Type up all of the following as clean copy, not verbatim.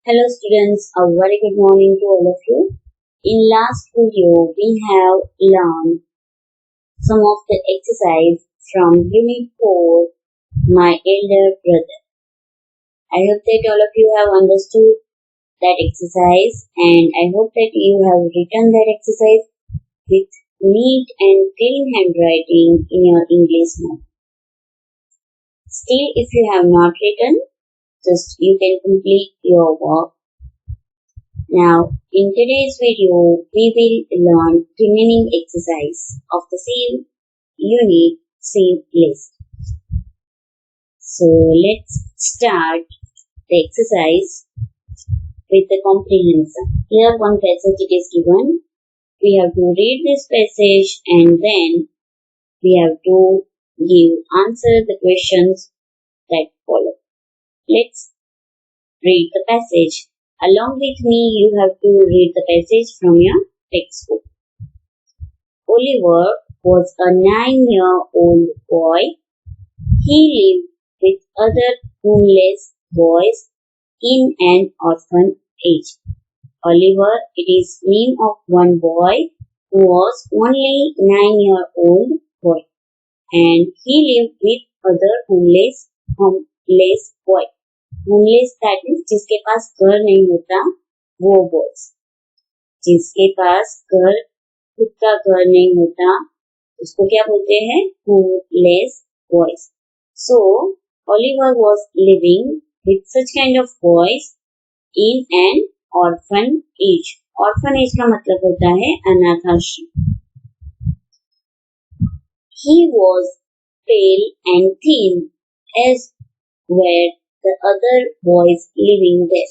Hello students, a very good morning to all of you. In last video, we have learned some of the exercise from Unit 4, My Elder Brother. I hope that all of you have understood that exercise and I hope that you have written that exercise with neat and clean handwriting in your English note. Still, if you have not written, just you can complete your work. Now, in today's video, we will learn remaining exercise of the same unit, same list. So, let's start the exercise with the comprehension. Here one passage it is given. We have to read this passage and then we have to answer the questions that follow. Let's read the passage. Along with me, you have to read the passage from your textbook. Oliver was a 9-year-old boy. He lived with other homeless boys in an orphanage. Oliver, it is name of one boy who was only 9-year-old boy, and he lived with other homeless boy. Homeless that means जिसके पास घर नहीं होता वो boys, जिसके पास घर खुद का घर नहीं होता उसको क्या बोलते हैं? Homeless boys. So Oliver was living with such kind of boys in an orphanage. Orphanage का मतलब होता है अनाथाश्रम. He was pale and thin as were the other boys living there.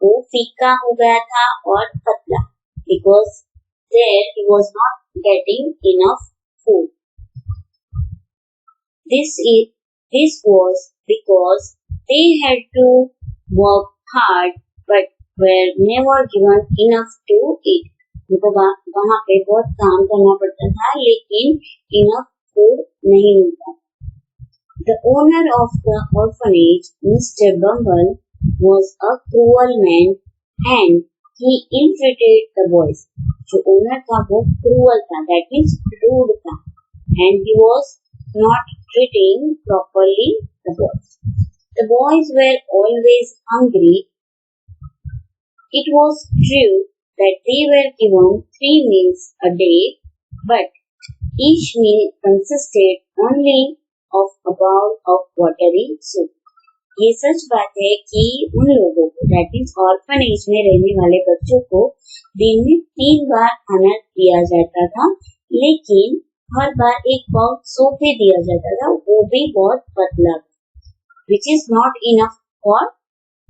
वो फीका हो गया था और पतला because there he was not getting enough food. This was because they had to work hard but were never given enough to eat. उनको वहाँ पे बहुत काम करना पड़ता था लेकिन enough food नहीं मिलता. The owner of the orphanage, Mr. Bumble, was a cruel man and he ill-treated the boys. जो owner था वो cruel था, that means rude था, and he was not treating properly the boys. The boys were always hungry. It was true that they were given 3 meals a day, but each meal consisted only of a bowl of watery soup. ये सच बात है कि उन लोगों को that means orphanage में रहने वाले बच्चों को दिन में 3 बार खाना दिया जाता था, लेकिन हर बार एक बाउल सूप ही दिया जाता था, वो भी बहुत पतला, which is not enough for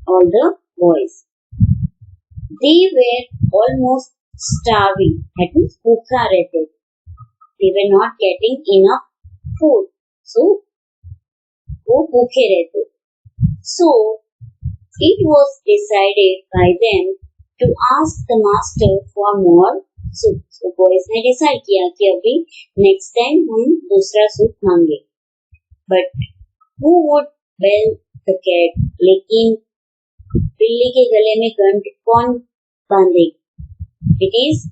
all the boys. They were almost starving, that means भूखा रहते. They were not getting enough food. So, वो भूखे रहते. So, it was decided by them to ask the master for more soup. So, boys ने decide किया कि अभी next time हम दूसरा soup मांगे. But who would bell the cat? लेकिन बिल्ली के गले में घंट कौन बांधेगा? It is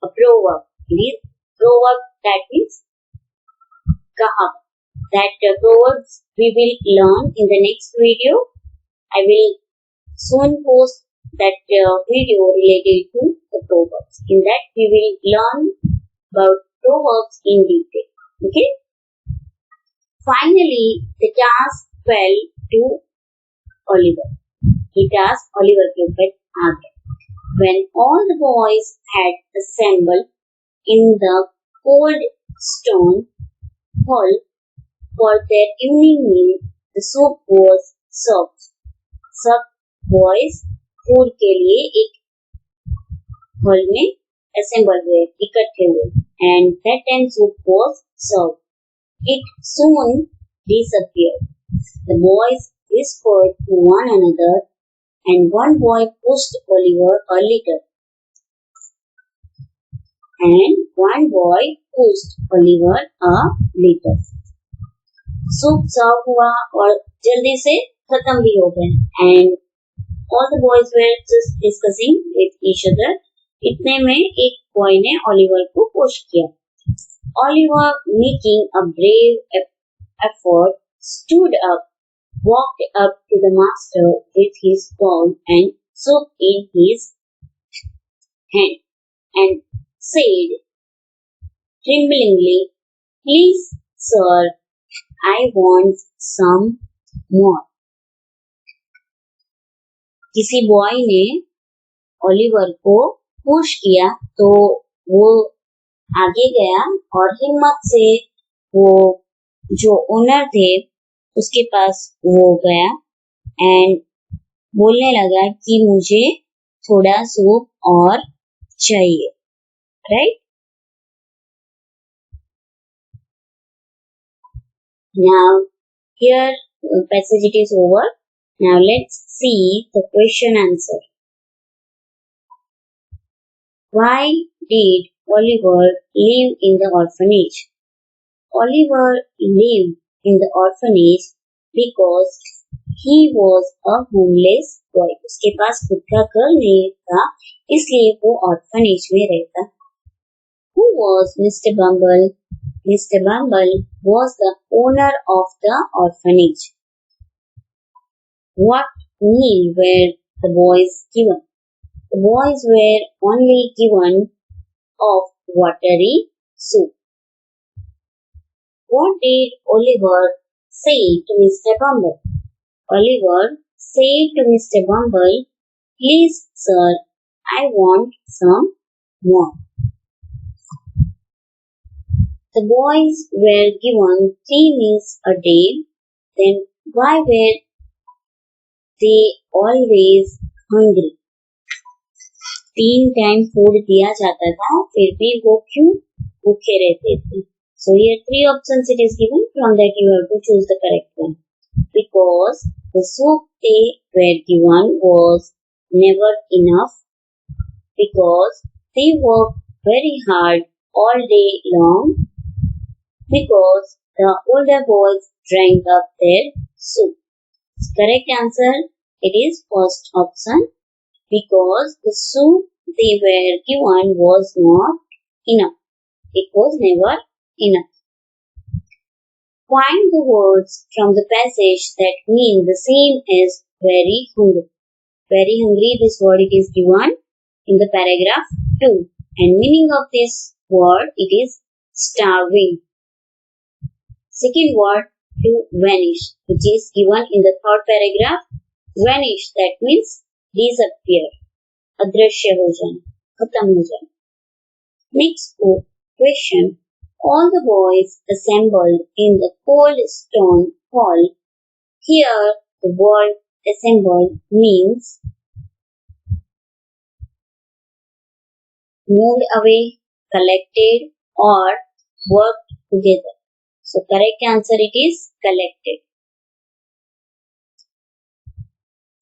a proverb. It is proverb that means कहावत. That proverbs we will learn in the next video. I will soon post that video related to the proverbs. In that we will learn about proverbs in detail. Okay. Finally, the task fell to Oliver. The task Oliver के ऊपर आ गया. When all the boys had assembled in the cold stone hall for their evening meal, the soup was served. सब boys food के लिए एक hall में assemble हुए, इकट्ठे हुए, and that time soup was served. It soon disappeared. The boys whispered to one another, and one boy pushed Oliver a little, and one boy pushed Oliver a little. Soup serve हुआ और जल्दी से खत्म भी हो गए, and All the boys were just discussing with each other. इतने में एक बॉय ने ओलिवर को पुश किया. Oliver, making a brave effort, stood up, walked up to the master with his palm and soup in his hand, and said tremblingly, "Please, sir, I want some more." किसी boy ने Oliver को push किया तो वो आगे गया और हिम्मत से वो जो ओनर थे उसके पास वो गया एंड बोलने लगा कि मुझे थोड़ा सूप और चाहिए, right? Now here passage it is over. Now let's see the question answer. Why did Oliver live in the orphanage? Oliver lived in the orphanage because he was a homeless boy. उसके पास खुद का घर नहीं था, इसलिए वो orphanage में रहता. Who was Mr. Bumble? Mr. Bumble was the owner of the orphanage. What meal were the boys given? The boys were only given of watery soup. What did Oliver say to Mr. Bumble? Oliver said to Mr. Bumble, "Please, sir, I want some more." The boys were given 3 meals a day. Then why were they always hungry? 3 time food दिया जाता था, फिर भी वो क्यों भूखे रहते थे? So here 3 options it is given. From that you have to choose the correct one. Because the soup they were given was never enough. Because they worked very hard all day long. Because the older boys drank up their soup. Correct answer it is first option. Because the soup they were given was not enough. It was never enough. Find the words from the passage that mean the same as very hungry. Very hungry, this word it is given in the paragraph 2. And meaning of this word it is starving. Second word to vanish, which is given in the third paragraph. Vanish, that means disappear. अदृश्य हो जाना, खत्म हो जाना. Next question. All the boys assembled in the cold stone hall. Here the word assembled means moved away, collected or worked together. So correct answer it is collected.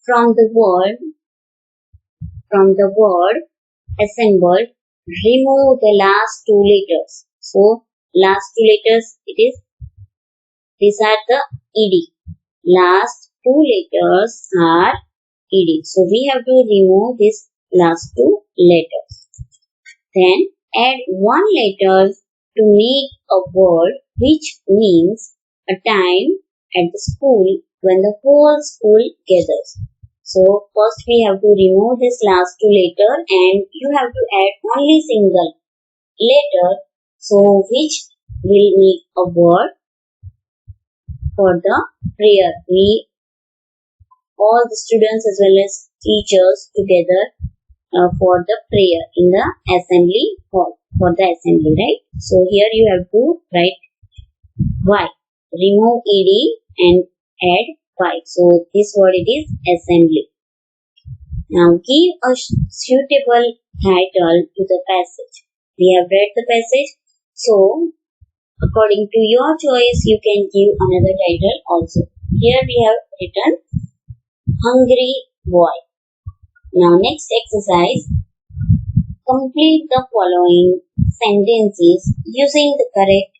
From the word assembled, remove the last 2 letters. So last 2 letters it is, these are the ed. Last 2 letters are ed. So we have to remove these last 2 letters. Then add 1 letter to make a word which means a time at the school when the whole school gathers. So first we have to remove this last 2 letter and you have to add only single letter, so which will make a word for the prayer. We all the students as well as teachers together for the prayer in the assembly hall, for the assembly, right? So here you have to write Y. Remove ed and add Y. So this word it is assembly. Now give a suitable title to the passage. We have read the passage. So according to your choice you can give another title also. Here we have written Hungry Boy. Now next exercise. Complete the following sentences using the correct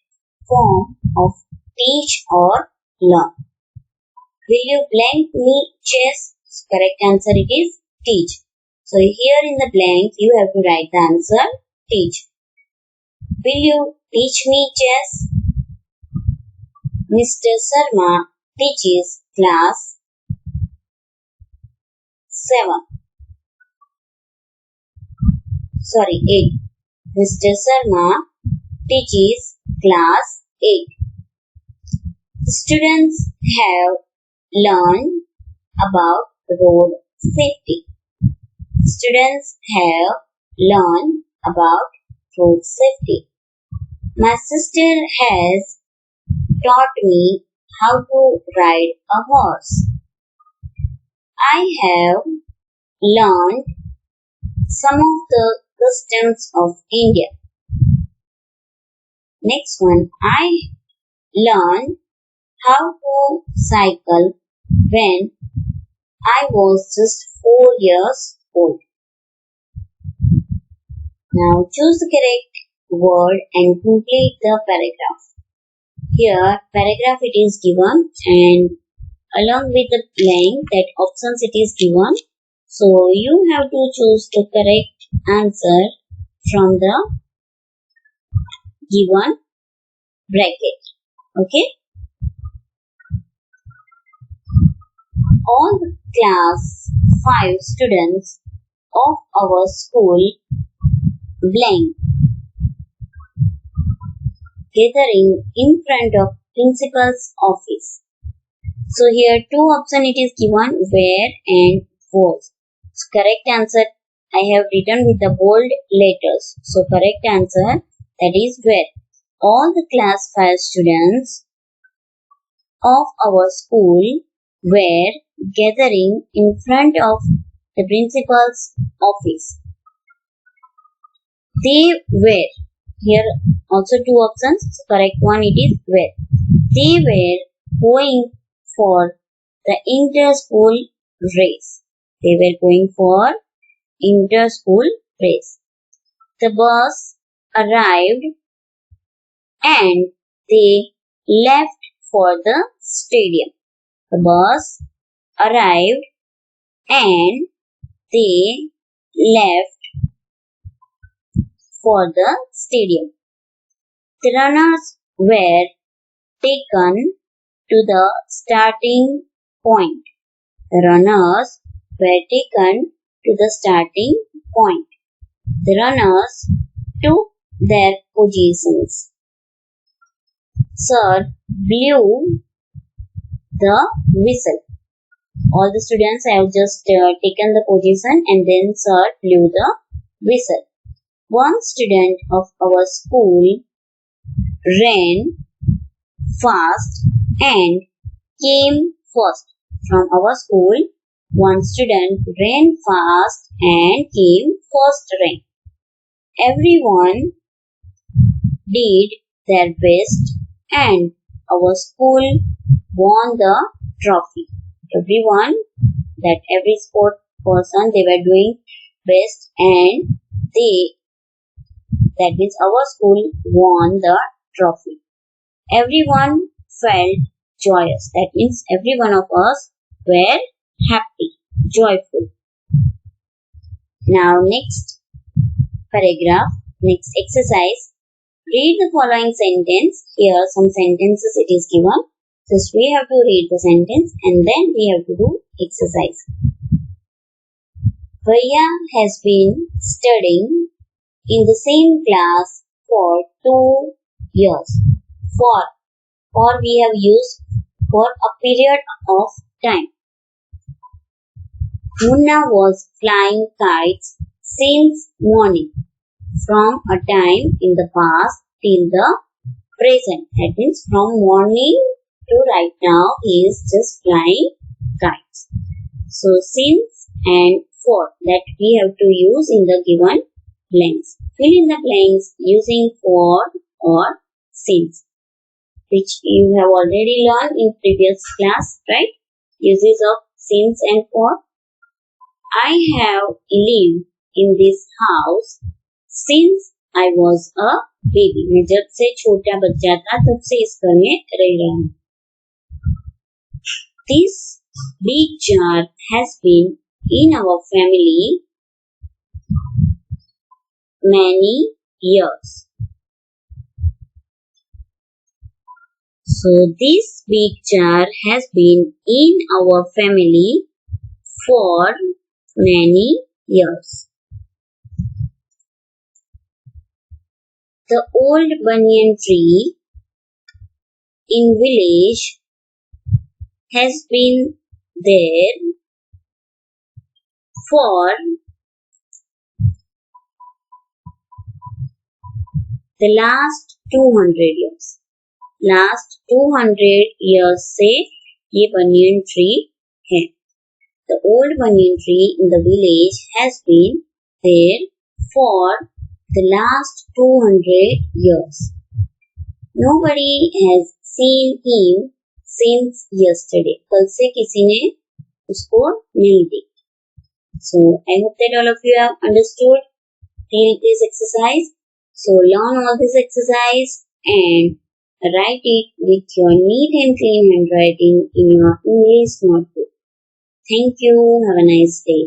form of teach or learn. Will you blank me chess, Correct answer it is teach. So here in the blank you have to write the answer teach. Will you teach me chess? Mr. Sharma teaches class 7. Sorry, 8. Mr. Sharma teaches class 8. Students have learned about road safety. Students have learned about road safety. My sister has taught me how to ride a horse. I have learned some of the customs of India. Next one, I learned how to cycle when I was just 4 years old. Now choose the correct word and complete the paragraph. Here paragraph it is given and along with the blank that options it is given. So you have to choose the correct answer from the given bracket. Okay. All the class 5 students of our school blank gathering in front of principal's office. So here two options it is given where and was. So correct answer I have written with the bold letters. So correct answer that is where. All the class 5 students of our school were gathering in front of the principal's office. They were. Here also two options. So correct one it is where. They were going for the inter-school race. They were going for inter-school race. The bus arrived and they left for the stadium. The bus arrived and they left for the stadium. The runners were taken to the starting point. The runners were taken to the starting point. The runners took their positions. Sir blew the whistle. All the students have just taken the position and then sir blew the whistle. One student of our school ran fast and came first. From our school, one student ran fast and came first rank. Everyone did their best and our school won the trophy. Everyone, that every sport person, they were doing best and that means our school won the trophy. Everyone felt joyous. That means every one of us were happy, joyful. Now next paragraph, next exercise. Read the following sentence. Here some sentences it is given. Just we have to read the sentence and then we have to do exercise. Bhaiya has been studying in the same class for 2 years. For we have used for a period of time. Munna was flying kites since morning. From a time in the past till the present. That means from morning to right now he is just flying kites. So since and for that we have to use in the given blanks. Fill in the blanks using for or since, which you have already learned in previous class, right? Uses of since and for. I have lived in this house since I was a baby. मैं जब से छोटा बच्चा था तब से इस घर में रह रहा हूँ. This big jar has been in our family many years. So this big jar has been in our family for many years. The old banyan tree in village has been there for the last 200 years. Last 200 years से ये banyan tree है. The old banyan tree in the village has been there for the last 200 years. Nobody has seen him since yesterday. कल से किसी ने उसको नहीं देखा. So I hope that all of you have understood this exercise. So learn all this exercise and write it with your neat and clean handwriting in your English notebook. Thank you. Have a nice day.